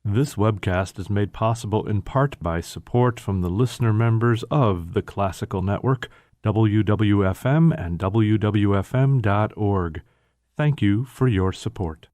This webcast is made possible in part by support from the listener members of the Classical Network, WWFM and WWFM.org. Thank you for your support.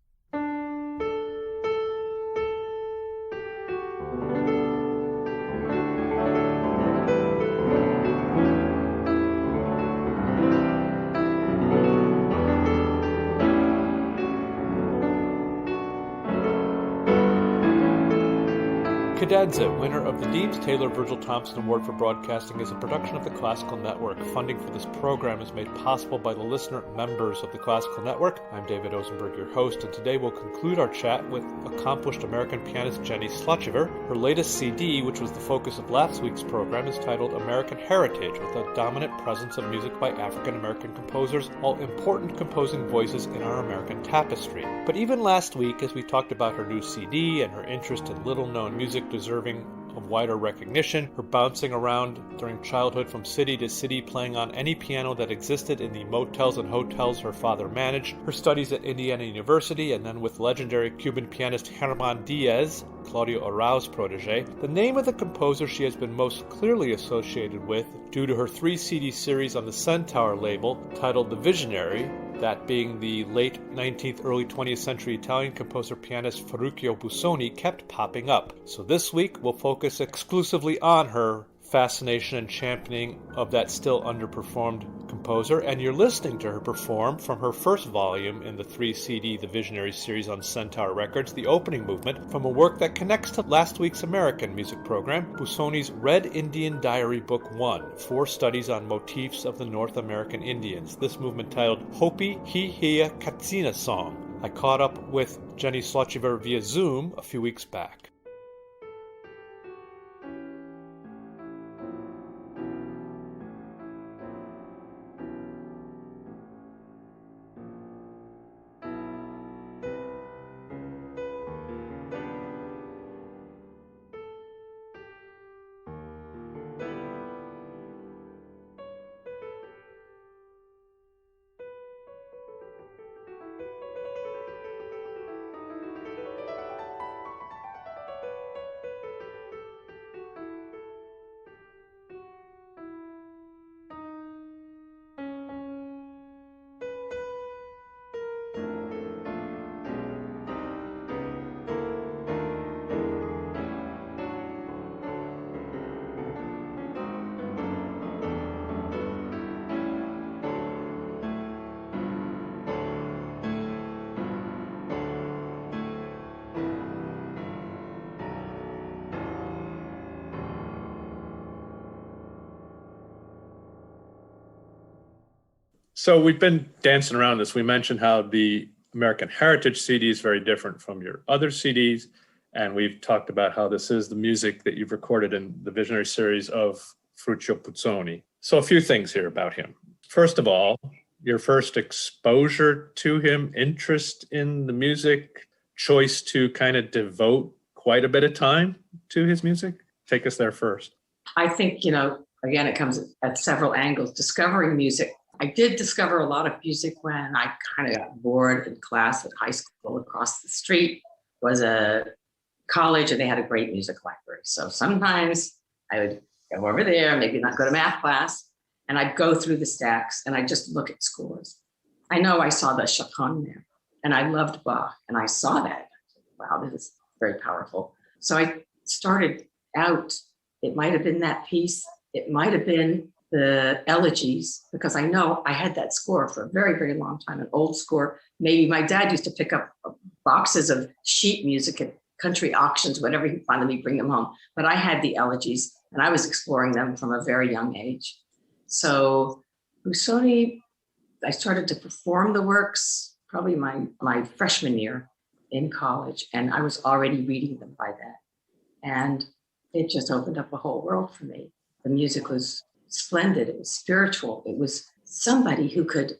Cadenza, winner of the Deems Taylor Virgil Thompson Award for Broadcasting, is a production of the Classical Network. Funding for this program is made possible by the listener members of the Classical Network. I'm David Osenberg, your host, and today we'll conclude our chat with accomplished American pianist Jeni Slotchiver. Her latest CD, which was the focus of last week's program, is titled American Heritage, with a dominant presence of music by African-American composers, all important composing voices in our American tapestry. But even last week, as we talked about her new CD and her interest in little-known music deserving of wider recognition, her bouncing around during childhood from city to city playing on any piano that existed in the motels and hotels her father managed, her studies at Indiana University, and then with legendary Cuban pianist Germán Diaz, Claudio Arau's protege, the name of the composer she has been most clearly associated with, due to her 3-CD series on the Centaur label titled The Visionary, that being the late 19th, early 20th century Italian composer-pianist Ferruccio Busoni, kept popping up. So this week we'll focus exclusively on her fascination and championing of that still underperformed composer, and you're listening to her perform from her first volume in the 3-CD The Visionary series on Centaur Records, the opening movement from a work that connects to last week's American music program, Busoni's Red Indian Diary Book 1, 4 studies on motifs of the North American Indians. This movement titled Hopi Hihia Katsina Song. I caught up with Jeni Slotchiver via Zoom a few weeks back. So we've been dancing around this. We mentioned how the American Heritage CD is very different from your other CDs. And we've talked about how this is the music that you've recorded in the Visionary series of Ferruccio Busoni. So a few things here about him. First of all, your first exposure to him, interest in the music, choice to kind of devote quite a bit of time to his music. Take us there first. I think, again, it comes at several angles. Discovering music. I did discover a lot of music when I kind of got bored in class at high school. Across the street was a college and they had a great music library. So sometimes I would go over there, maybe not go to math class, and I'd go through the stacks and I'd just look at scores. I know I saw the Chaconne there and I loved Bach and I saw that. Wow, this is very powerful. So I started out, it might have been that piece, it might have been the elegies, because I know I had that score for a very, very long time, an old score. Maybe my dad used to pick up boxes of sheet music at country auctions, whatever he found, me bring them home. But I had the elegies and I was exploring them from a very young age. So Busoni, I started to perform the works probably my freshman year in college, and I was already reading them by then. And it just opened up a whole world for me. The music was splendid. It was spiritual. It was somebody who could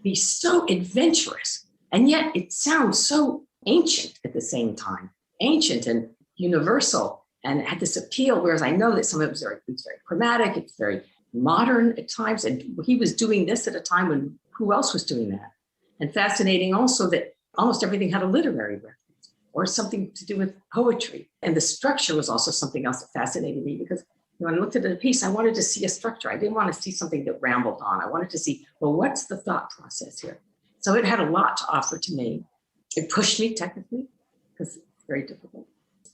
be so adventurous, and yet it sounds so ancient at the same time, ancient and universal, and it had this appeal, whereas I know that some of it was very chromatic, it's very modern at times, and he was doing this at a time when who else was doing that? And fascinating also that almost everything had a literary reference. or something to do with poetry. And the structure was also something else that fascinated me, because when I looked at a piece, I wanted to see a structure. I didn't want to see something that rambled on. I wanted to see, well, what's the thought process here? So it had a lot to offer to me. It pushed me technically, because it's very difficult.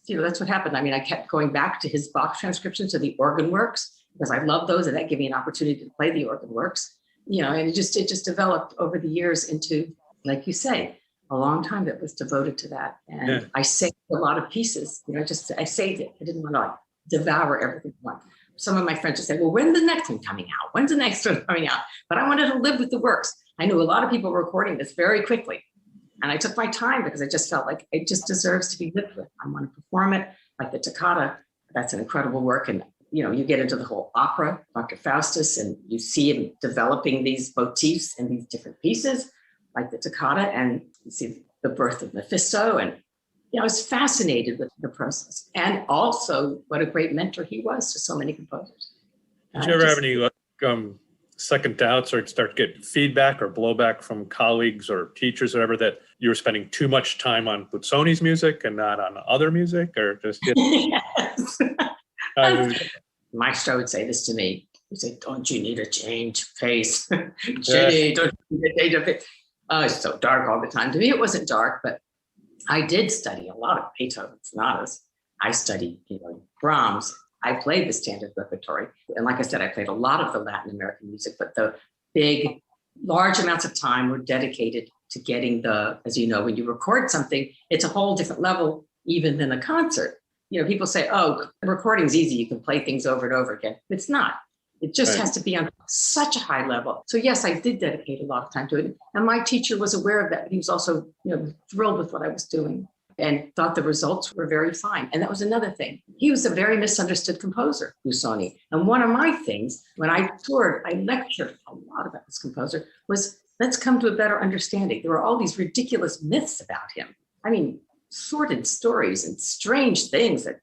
That's what happened. I mean, I kept going back to his Bach transcriptions of the organ works, because I love those, and that gave me an opportunity to play the organ works. And it just developed over the years into, like you say, a long time that was devoted to that. And I saved a lot of pieces, I saved it. I didn't want to devour everything at once. Some of my friends would say, well, when's the next one coming out? When's the next one coming out? But I wanted to live with the works. I knew a lot of people were recording this very quickly. And I took my time, because I just felt like it just deserves to be lived with. I want to perform it, like the Toccata. That's an incredible work. And, you get into the whole opera, Dr. Faustus, and you see him developing these motifs in these different pieces, like the Toccata, and you see the birth of Mephisto. And, I was fascinated with the process. And also what a great mentor he was to so many composers. Did you ever have any second doubts or start getting feedback or blowback from colleagues or teachers or whatever, that you were spending too much time on Busoni's music and not on other music, or just Yes. Maestro would say this to me. He'd say, don't you need a change of pace? Jeni, don't you need a change of pace? Oh, it's so dark all the time. To me, it wasn't dark, but I did study a lot of Beethoven sonatas. I studied, Brahms. I played the standard repertory. And like I said, I played a lot of the Latin American music, but the big, large amounts of time were dedicated to getting as when you record something, it's a whole different level even than a concert. People say, oh, recording's easy. You can play things over and over again. It's not. It just has to be on such a high level. So yes, I did dedicate a lot of time to it. And my teacher was aware of that. But he was also, thrilled with what I was doing and thought the results were very fine. And that was another thing. He was a very misunderstood composer, Busoni. And one of my things, when I toured, I lectured a lot about this composer, was let's come to a better understanding. There were all these ridiculous myths about him. I mean, sordid stories and strange things that,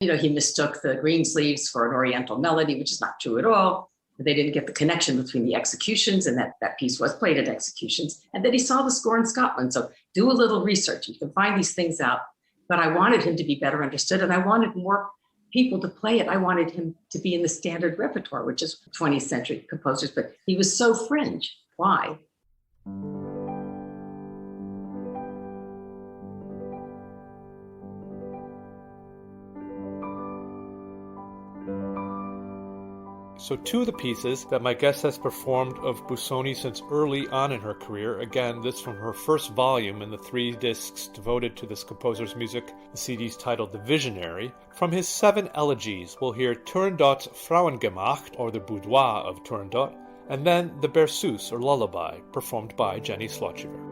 he mistook the Greensleeves for an Oriental melody, which is not true at all. They didn't get the connection between the executions, and that piece was played at executions, and that he saw the score in Scotland. So do a little research. You can find these things out. But I wanted him to be better understood, and I wanted more people to play it. I wanted him to be in the standard repertoire, which is 20th century composers, but he was so fringe. Why? So two of the pieces that my guest has performed of Busoni since early on in her career, again, this from her first volume in the 3 discs devoted to this composer's music, the CD's titled The Visionary. From his 7 elegies, we'll hear Turandot's Frauengemacht, or the Boudoir of Turandot, and then the Berceuse, or Lullaby, performed by Jeni Slotchiver.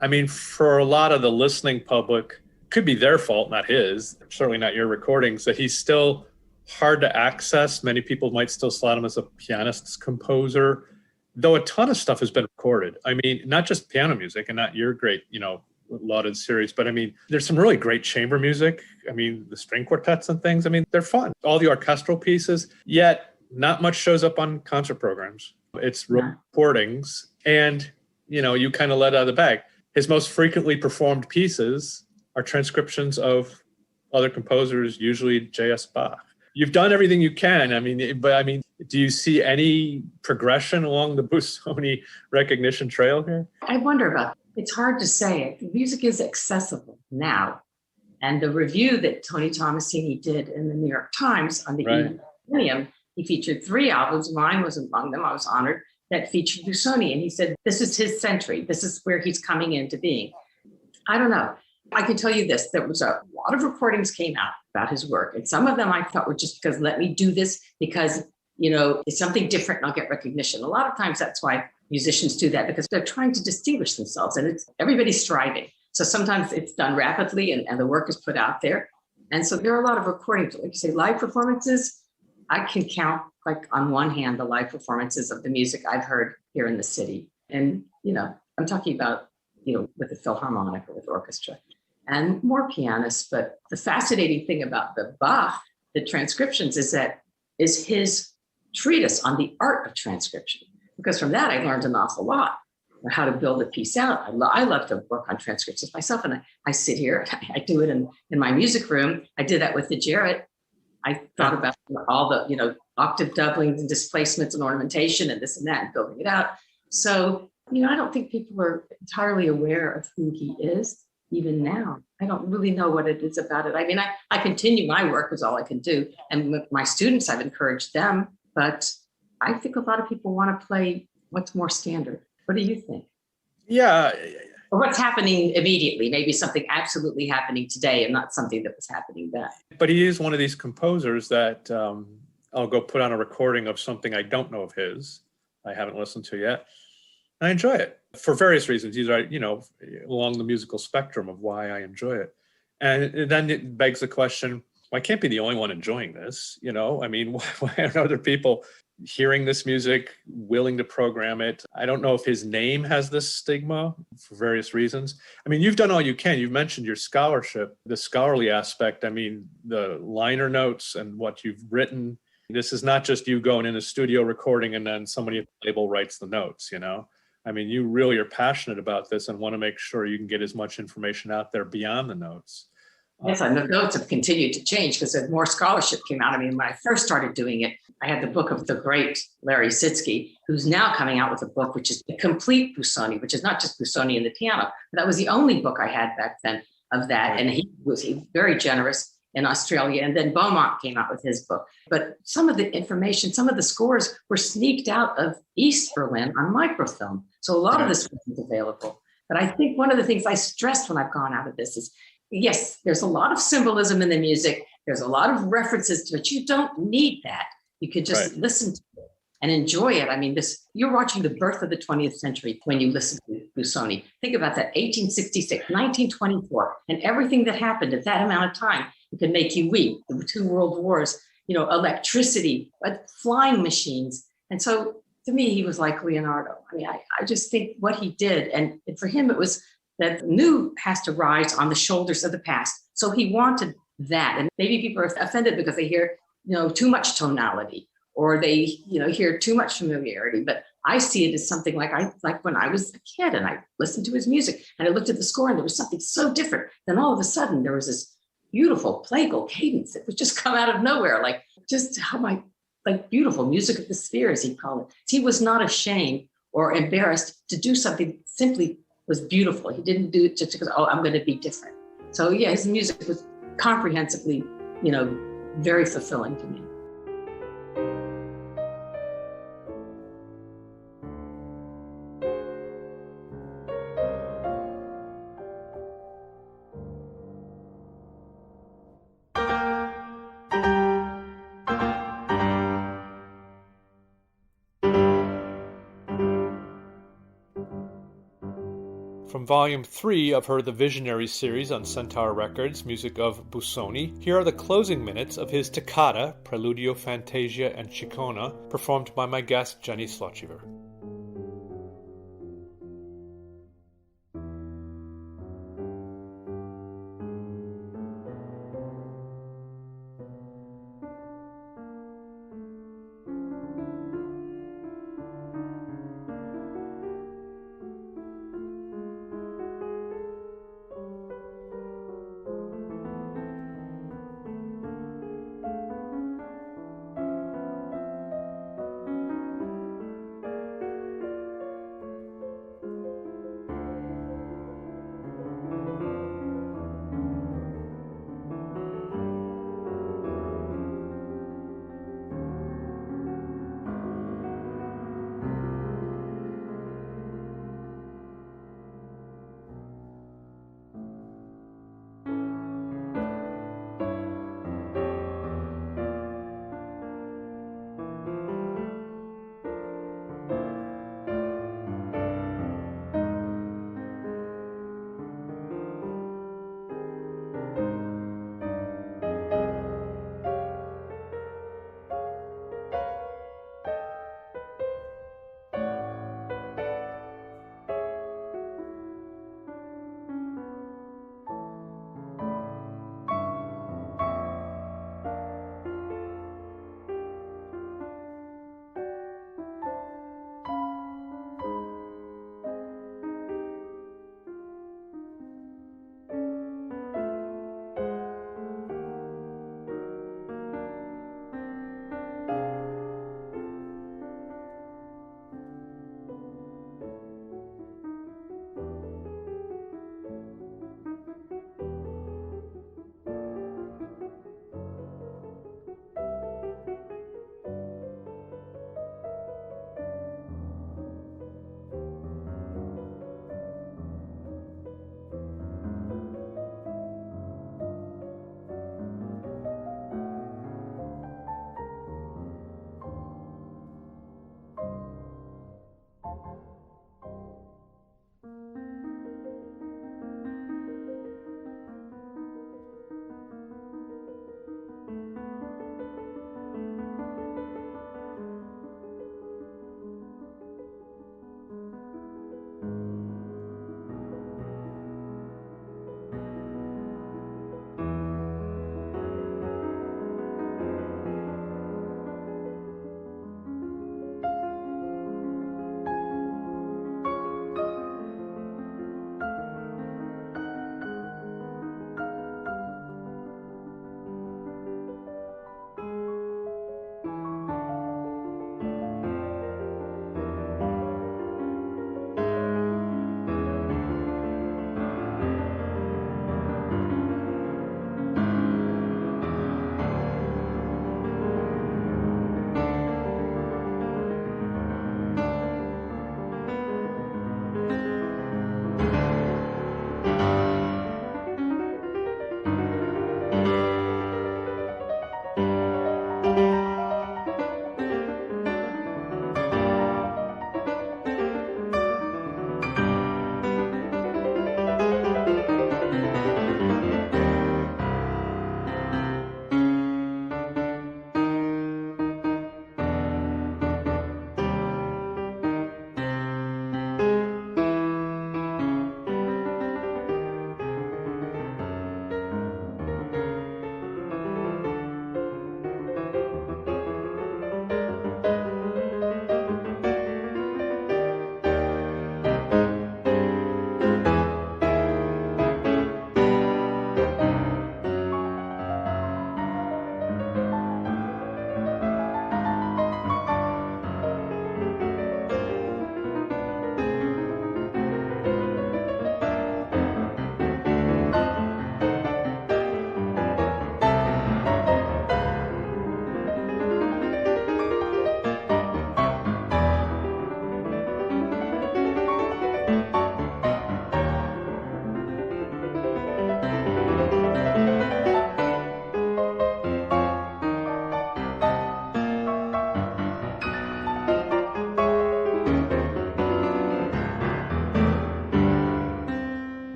I mean, for a lot of the listening public, could be their fault, not his, certainly not your recordings, that he's still hard to access. Many people might still slot him as a pianist composer, though a ton of stuff has been recorded. I mean, not just piano music and not your great, lauded series, but I mean, there's some really great chamber music. I mean, the string quartets and things, I mean, they're fun. All the orchestral pieces, yet not much shows up on concert programs. It's recordings and, you kind of let out of the bag. His most frequently performed pieces are transcriptions of other composers, usually J.S. Bach. You've done everything you can. Do you see any progression along the Busoni recognition trail here? I wonder about that. It's hard to say. Music is accessible now. And the review that Tony Tomasini did in the New York Times on the Millennium, he featured 3 albums. Mine was among them. I was honored that featured Busoni. And he said, this is his century. This is where he's coming into being. I don't know. I can tell you this, there was a lot of recordings came out about his work. And some of them I thought were just because let me do this because, it's something different and I'll get recognition. A lot of times that's why musicians do that, because they're trying to distinguish themselves and everybody's striving. So sometimes it's done rapidly and the work is put out there. And so there are a lot of recordings, like you say, live performances. I can count like on one hand, the live performances of the music I've heard here in the city. And, I'm talking about, with the Philharmonic or with orchestra and more pianists. But the fascinating thing about the Bach, the transcriptions, is his treatise on the art of transcription. Because from that, I learned an awful lot how to build a piece out. I love to work on transcriptions myself. And I sit here, I do it in my music room. I did that with the Jarrett. I thought about all the, octave doublings and displacements and ornamentation and this and that and building it out. So, I don't think people are entirely aware of who he is, even now. I don't really know what it is about it. I mean, I continue my work is all I can do. And with my students, I've encouraged them, but I think a lot of people want to play what's more standard. What do you think? Yeah. Or what's happening immediately, maybe something absolutely happening today and not something that was happening then. But he is one of these composers that I'll go put on a recording of something I don't know of his, I haven't listened to yet. I enjoy it for various reasons. These are, along the musical spectrum of why I enjoy it. And then it begs the question, well, I can't be the only one enjoying this. I mean, why aren't other people hearing this music, willing to program it? I don't know if his name has this stigma for various reasons. I mean, you've done all you can. You've mentioned your scholarship, the scholarly aspect. I mean, the liner notes and what you've written. This is not just you going in a studio recording and then somebody at the label writes the notes, I mean, you really are passionate about this and want to make sure you can get as much information out there beyond the notes. Yes, and the notes have continued to change because as more scholarship came out. I mean, when I first started doing it, I had the book of the great Larry Sitzky, who's now coming out with a book, which is a complete Busoni, which is not just Busoni and the piano. But that was the only book I had back then of that. And he was very generous in Australia. And then Beaumont came out with his book. But some of the information, some of the scores were sneaked out of East Berlin on microfilm. So a lot of this wasn't available. But I think one of the things I stressed when I've gone out of this is, yes, there's a lot of symbolism in the music. There's a lot of references to it. You don't need that. You could just listen to it and enjoy it. I mean, you're watching the birth of the 20th century when you listen to Busoni. Think about that, 1866, 1924, and everything that happened at that amount of time. It could make you weep. The 2 world wars, electricity, flying machines. And so to me, he was like Leonardo. I mean, I just think what he did, and for him, it was that the new has to rise on the shoulders of the past. So he wanted that. And maybe people are offended because they hear, too much tonality or they, hear too much familiarity. But I see it as something like when I was a kid and I listened to his music and I looked at the score and there was something so different. Then all of a sudden there was this beautiful plagal cadence that would just come out of nowhere, beautiful music of the sphere, as he called it. He was not ashamed or embarrassed to do something simply was beautiful. He didn't do it just because, I'm going to be different. So yeah, his music was comprehensively, very fulfilling to me. From Volume 3 of her The Visionary series on Centaur Records, music of Busoni, here are the closing minutes of his Toccata, Preludio, Fantasia, and Ciccona, performed by my guest, Jeni Slotchiver.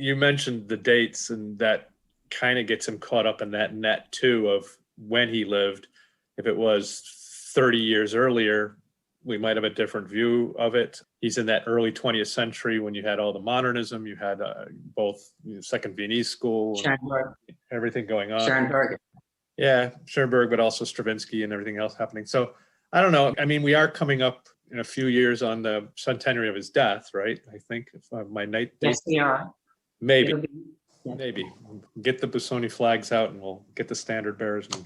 you mentioned the dates, and that kind of gets him caught up in that net too of when he lived. If it was 30 years earlier, we might have a different view of it. He's in that early 20th century when you had all the modernism, you had both Second Viennese School, Schoenberg. Everything going on. Schoenberg. Yeah, Schoenberg, but also Stravinsky and everything else happening. So I don't know. I mean, we are coming up in a few years on the centenary of his death, right? I think if my night. Yes, we are. Maybe. Maybe get the Busoni flags out and we'll get the standard bearers. And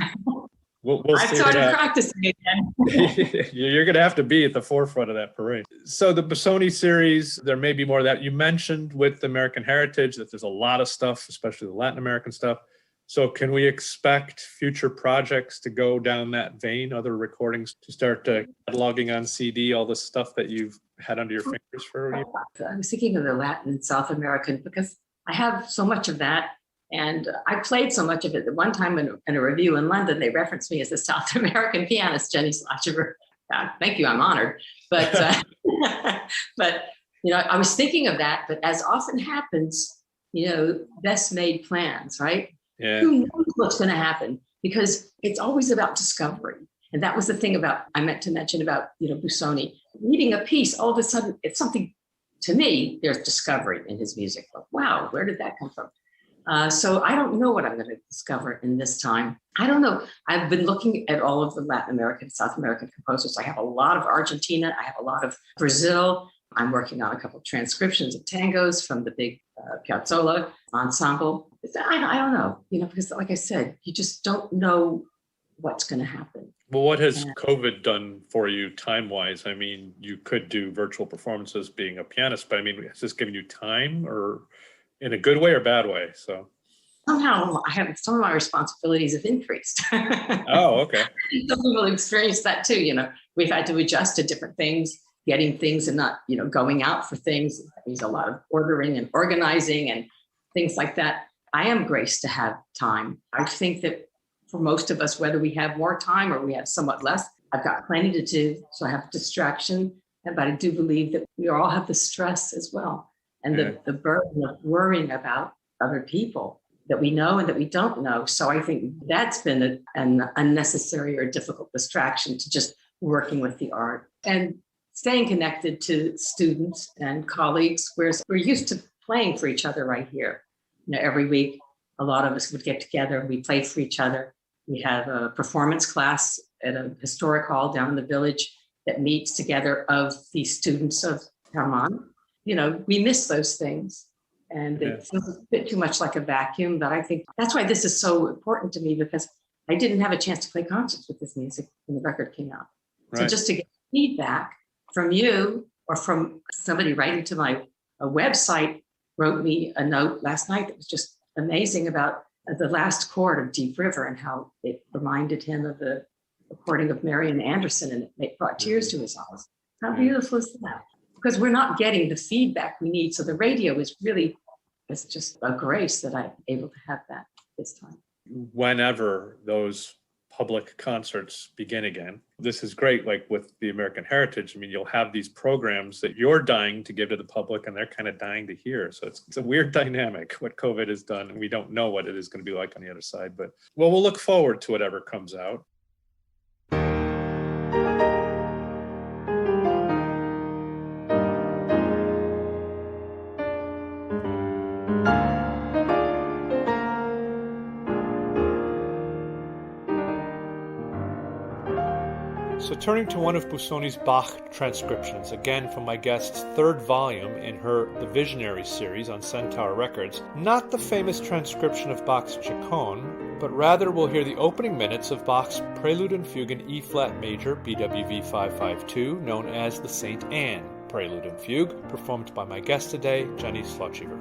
we'll I've started practicing again. You're going to have to be at the forefront of that parade. So the Busoni series, there may be more of that. You mentioned with American Heritage that there's a lot of stuff, especially the Latin American stuff. So can we expect future projects to go down that vein, other recordings to start cataloging on CD, all the stuff that you've had under your fingers for a year? I was thinking of the Latin and South American because I have so much of that. And I played so much of it that one time in a review in London, they referenced me as a South American pianist, Jeni Slotchiver. Thank you, I'm honored. But, but I was thinking of that, but as often happens, best made plans, right? Yeah. Who knows what's going to happen? Because it's always about discovery. And that was the thing I meant to mention about, Busoni. Reading a piece, all of a sudden, it's something, to me, there's discovery in his music. Like, wow, where did that come from? So I don't know what I'm going to discover in this time. I don't know. I've been looking at all of the Latin American, South American composers. I have a lot of Argentina. I have a lot of Brazil. I'm working on a couple of transcriptions of tangos from the big Piazzolla ensemble. I don't know, because like I said, you just don't know what's going to happen. Well, what has COVID done for you time-wise? I mean, you could do virtual performances being a pianist, but I mean, has this given you time or in a good way or bad way? So somehow some of my responsibilities have increased. Oh, okay. Some people experience that too. We've had to adjust to different things, getting things and not, going out for things. There's a lot of ordering and organizing and things like that. I am graced to have time. I think that for most of us, whether we have more time or we have somewhat less, I've got plenty to do. So I have distraction, but I do believe that we all have the stress as well. And the burden of worrying about other people that we know and that we don't know. So I think that's been an unnecessary or difficult distraction to just working with the art and staying connected to students and colleagues, whereas we're used to playing for each other right here. Every week, a lot of us would get together and we played for each other. We have a performance class at a historic hall down in the village that meets together of the students of Herman. We miss those things. And it feels a bit too much like a vacuum, but I think that's why this is so important to me, because I didn't have a chance to play concerts with this music when the record came out. Right. So just to get feedback from you or from somebody writing to my website wrote me a note last night that was just amazing about the last chord of Deep River and how it reminded him of the recording of Marian Anderson, and it brought tears to his eyes. How beautiful is that? Because we're not getting the feedback we need. So the radio is really, it's just a grace that I'm able to have that this time. Whenever those public concerts begin again, this is great. Like with the American Heritage, I mean, you'll have these programs that you're dying to give to the public and they're kind of dying to hear. So it's a weird dynamic what COVID has done. And we don't know what it is going to be like on the other side, but we'll look forward to whatever comes out. So turning to one of Busoni's Bach transcriptions, again from my guest's third volume in her The Visionary series on Centaur Records, not the famous transcription of Bach's Chaconne, but rather we'll hear the opening minutes of Bach's Prelude and Fugue in E-flat major, BWV 552, known as the St. Anne Prelude and Fugue, performed by my guest today, Jeni Slotchiver.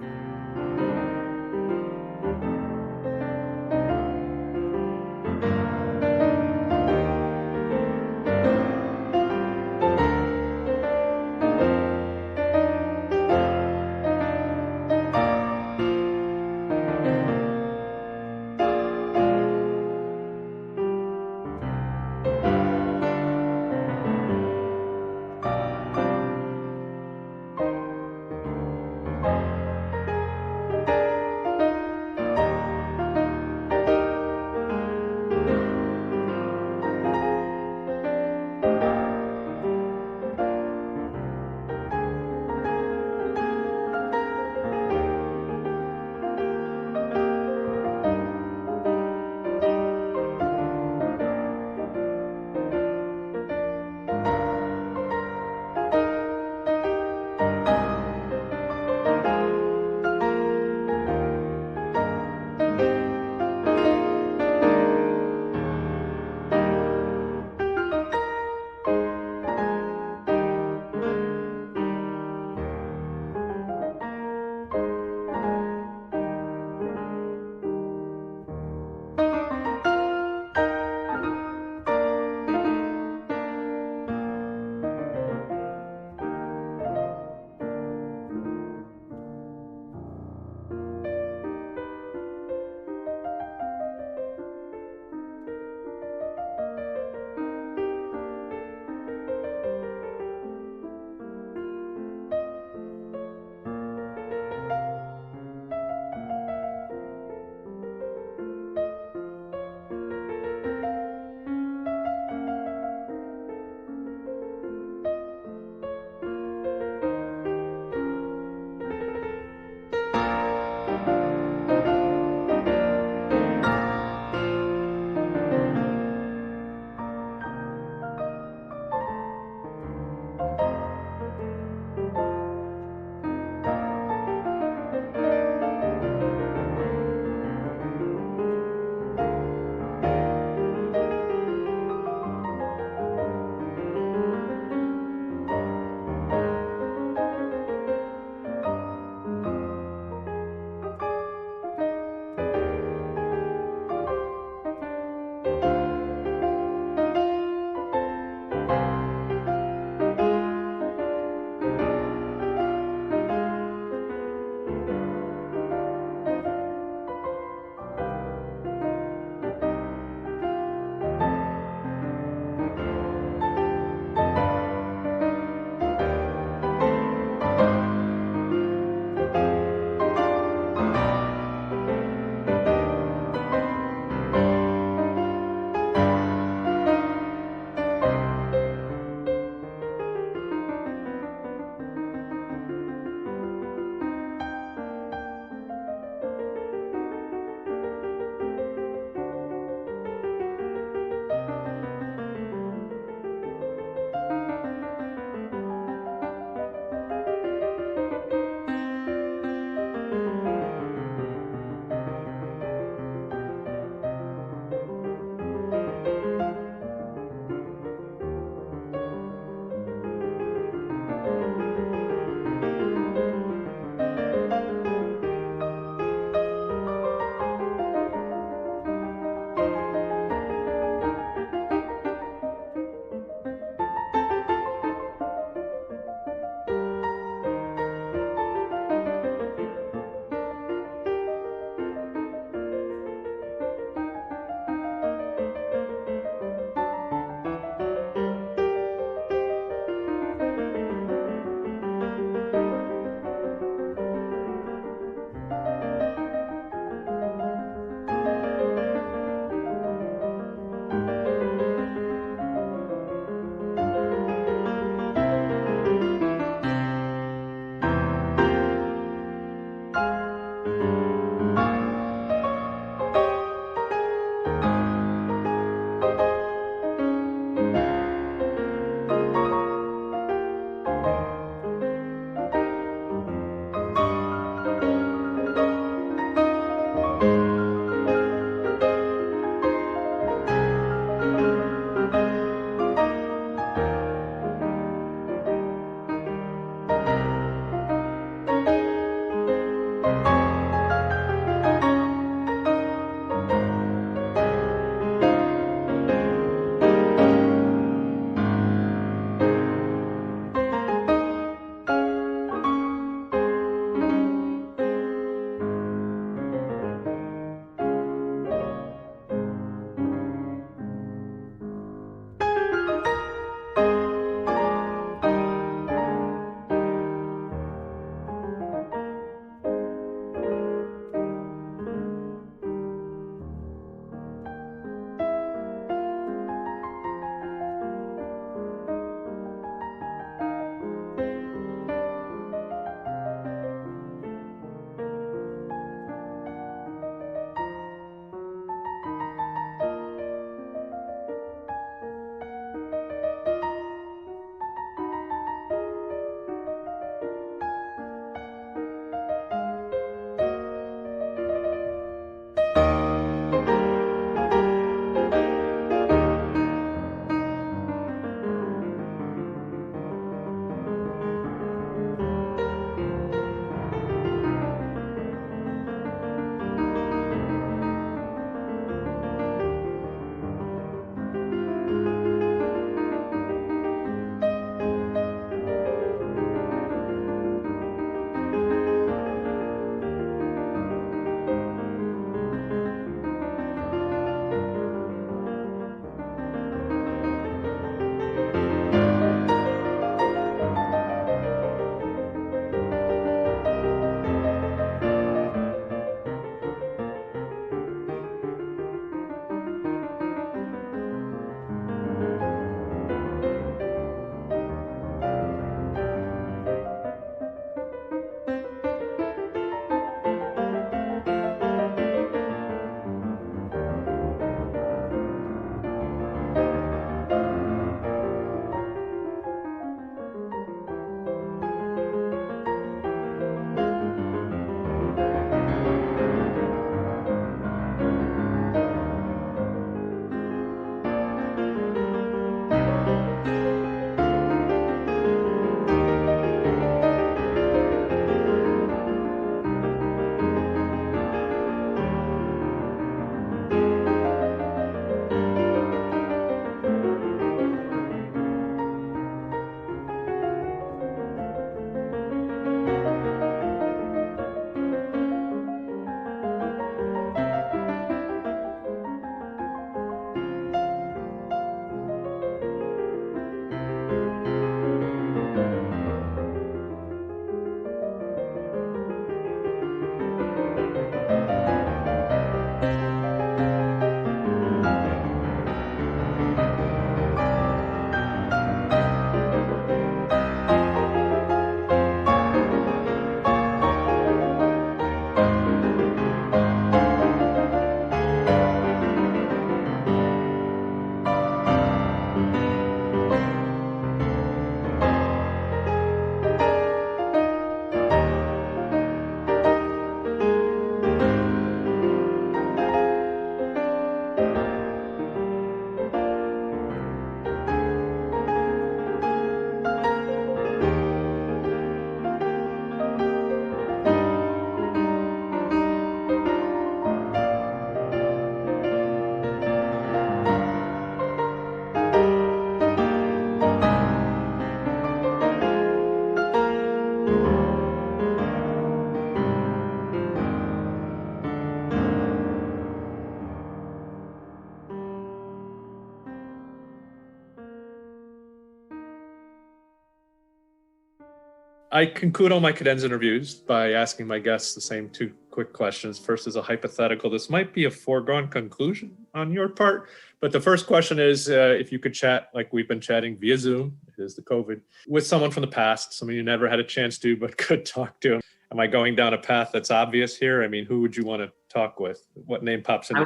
I conclude all my Cadenza interviews by asking my guests the same two quick questions. First is a hypothetical. This might be a foregone conclusion on your part, but the first question is if you could chat like we've been chatting via Zoom, it is the COVID, with someone from the past, someone you never had a chance to but could talk to. Am I going down a path that's obvious here? I mean, who would you want to talk with? What name pops in?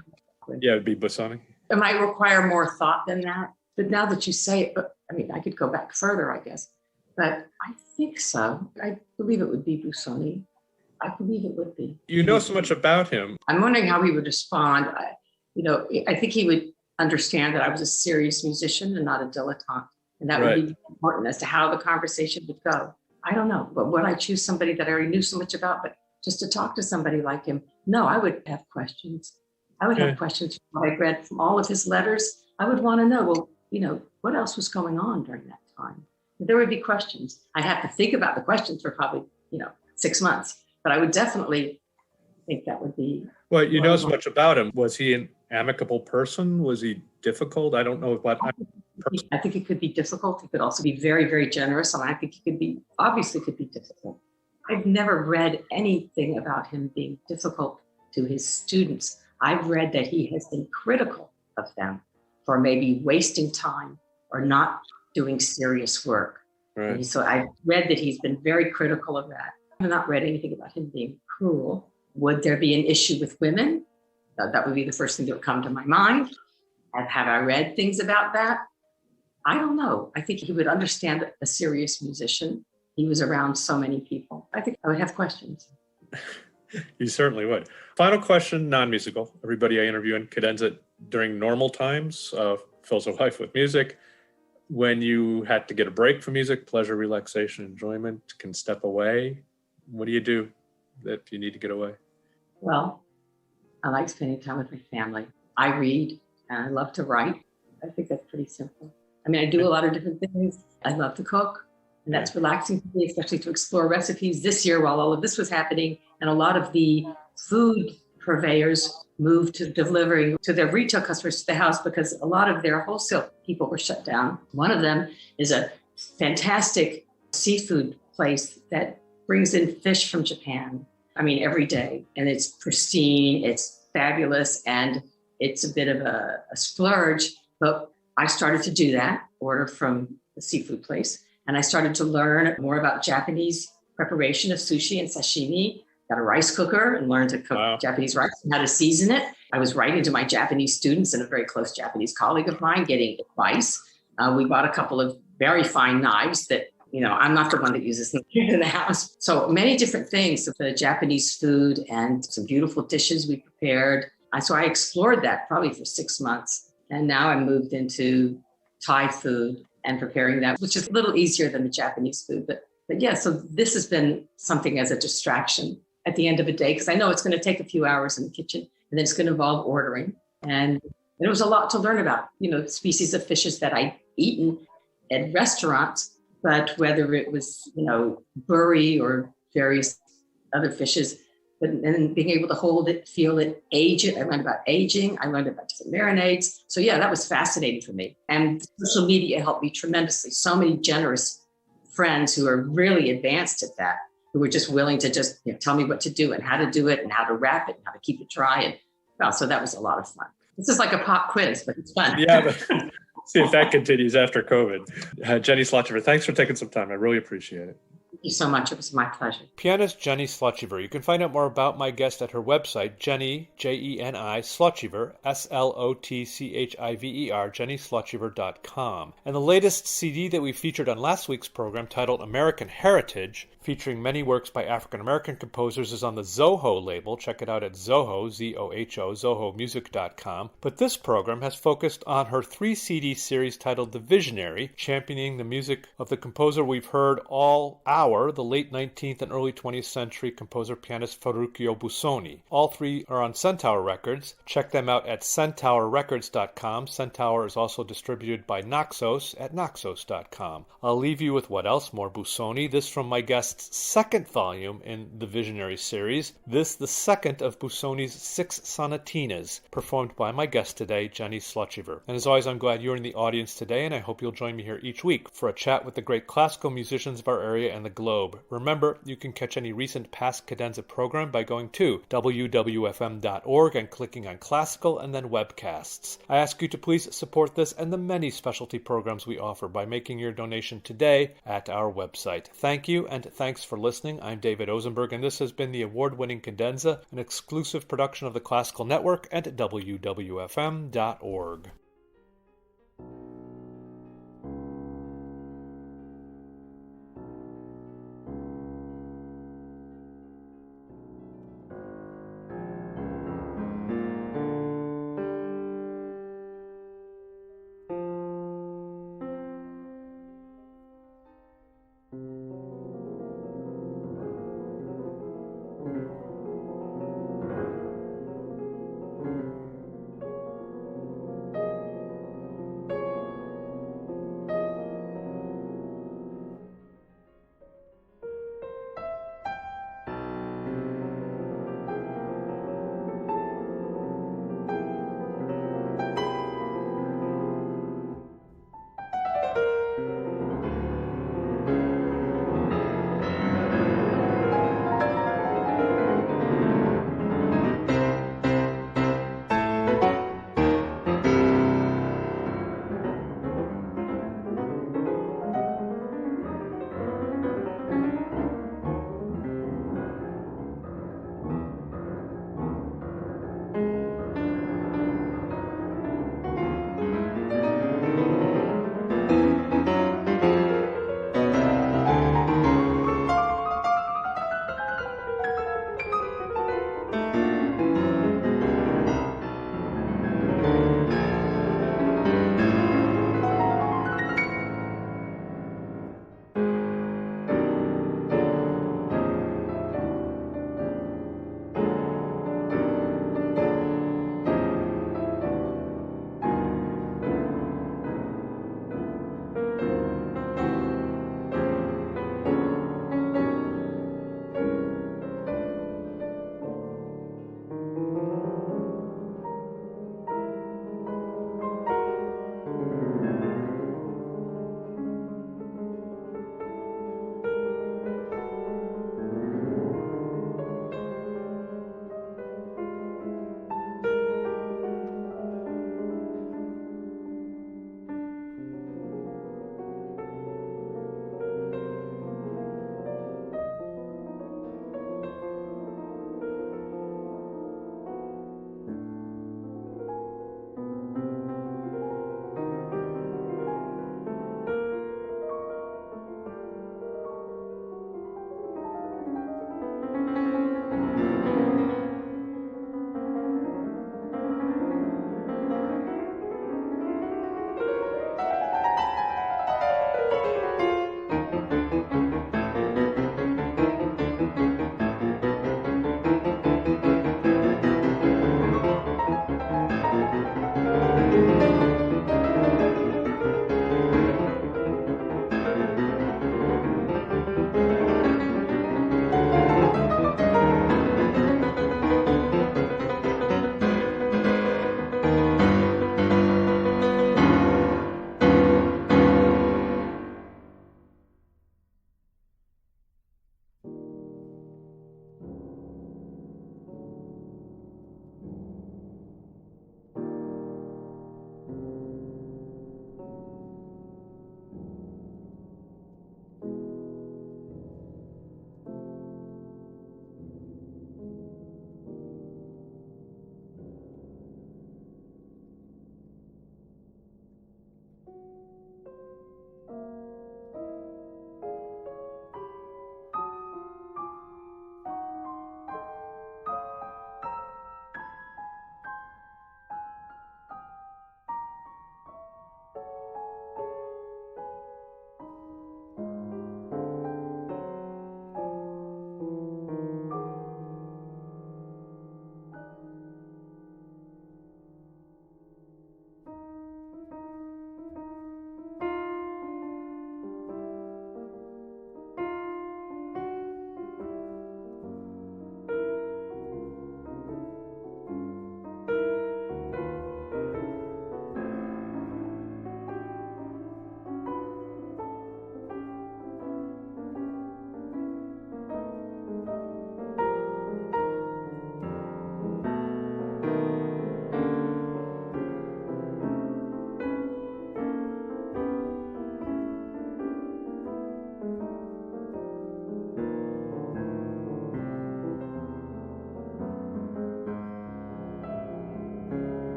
Yeah, it'd be Busoni. It might require more thought than that. But now that you say it, I mean, I could go back further, I guess. But I think so. I believe it would be Busoni. I believe it would be. You know so much about him. I'm wondering how he would respond. I think he would understand that I was a serious musician and not a dilettante. And that would be important as to how the conversation would go. I don't know. But would I choose somebody that I already knew so much about? But just to talk to somebody like him, no, I would have questions. I would have questions from what I read from all of his letters. I would want to know, well, what else was going on during that time? There would be questions. I'd have to think about the questions for probably, 6 months. But I would definitely think that would be. Well, you know so much about him. Was he an amicable person? Was he difficult? I don't know what. I think it could be difficult. He could also be very, very generous. And I think he could be difficult. I've never read anything about him being difficult to his students. I've read that he has been critical of them for maybe wasting time or not doing serious work. Right. So I've read that he's been very critical of that. I've not read anything about him being cruel. Would there be an issue with women? That would be the first thing that would come to my mind. Have I read things about that? I don't know. I think he would understand a serious musician. He was around so many people. I think I would have questions. You certainly would. Final question, non-musical. Everybody I interview in Cadenza during normal times fills a life with music. When you had to get a break from music, pleasure, relaxation, enjoyment, can step away, what do you do if you need to get away? Well, I like spending time with my family. I read and I love to write. I think that's pretty simple. I mean, I do a lot of different things. I love to cook, and that's relaxing for me, especially to explore recipes. This year, while all of this was happening, and a lot of the food purveyors moved to delivering to their retail customers to the house because a lot of their wholesale people were shut down. One of them is a fantastic seafood place that brings in fish from Japan. I mean, every day. And it's pristine, it's fabulous, and it's a bit of a splurge. But I started to do that, order from the seafood place. And I started to learn more about Japanese preparation of sushi and sashimi. Got a rice cooker and learned to cook Japanese rice and how to season it. I was writing to my Japanese students and a very close Japanese colleague of mine, getting advice. We bought a couple of very fine knives that, I'm not the one that uses them in the house. So many different things of the Japanese food and some beautiful dishes we prepared. So I explored that probably for 6 months. And now I moved into Thai food and preparing that, which is a little easier than the Japanese food. But yeah, so this has been something as a distraction at the end of a day, because I know it's going to take a few hours in the kitchen, and then it's going to involve ordering. And there was a lot to learn about, species of fishes that I'd eaten at restaurants, but whether it was, burry or various other fishes, and being able to hold it, feel it, age it. I learned about aging. I learned about different marinades. So yeah, that was fascinating for me. And social media helped me tremendously. So many generous friends who are really advanced at that, who were just willing to just tell me what to do and how to do it and how to wrap it and how to keep it dry. And so that was a lot of fun. This is like a pop quiz, but it's fun. Yeah, but see if that continues after COVID. Jeni Slotchiver, thanks for taking some time. I really appreciate it. Thank you so much. It was my pleasure. Pianist Jeni Slotchiver. You can find out more about my guest at her website, Jeni, Jeni, Slotchiver, Slotchiver, JeniSlotchiver.com. And the latest CD that we featured on last week's program, titled American Heritage, featuring many works by African-American composers, is on the Zoho label. Check it out at Zoho, Z-O-H-O, ZohoMusic.com. But this program has focused on her 3-CD series titled The Visionary, championing the music of the composer we've heard all hour, the late 19th and early 20th century composer-pianist Ferruccio Busoni. All three are on Centaur Records. Check them out at centaurrecords.com. Centaur is also distributed by Naxos at naxos.com. I'll leave you with what else? More Busoni. This from my guest's second volume in the Visionary series. This, the second of Busoni's 6 sonatinas, performed by my guest today, Jeni Slotchiver. And as always, I'm glad you're in the audience today, and I hope you'll join me here each week for a chat with the great classical musicians of our area and the globe. Remember, you can catch any recent past Cadenza program by going to WWFM.org and clicking on Classical and then Webcasts. I ask you to please support this and the many specialty programs we offer by making your donation today at our website. Thank you, and thanks for listening. I'm David Osenberg, and this has been the award-winning Cadenza, an exclusive production of the Classical Network at WWFM.org.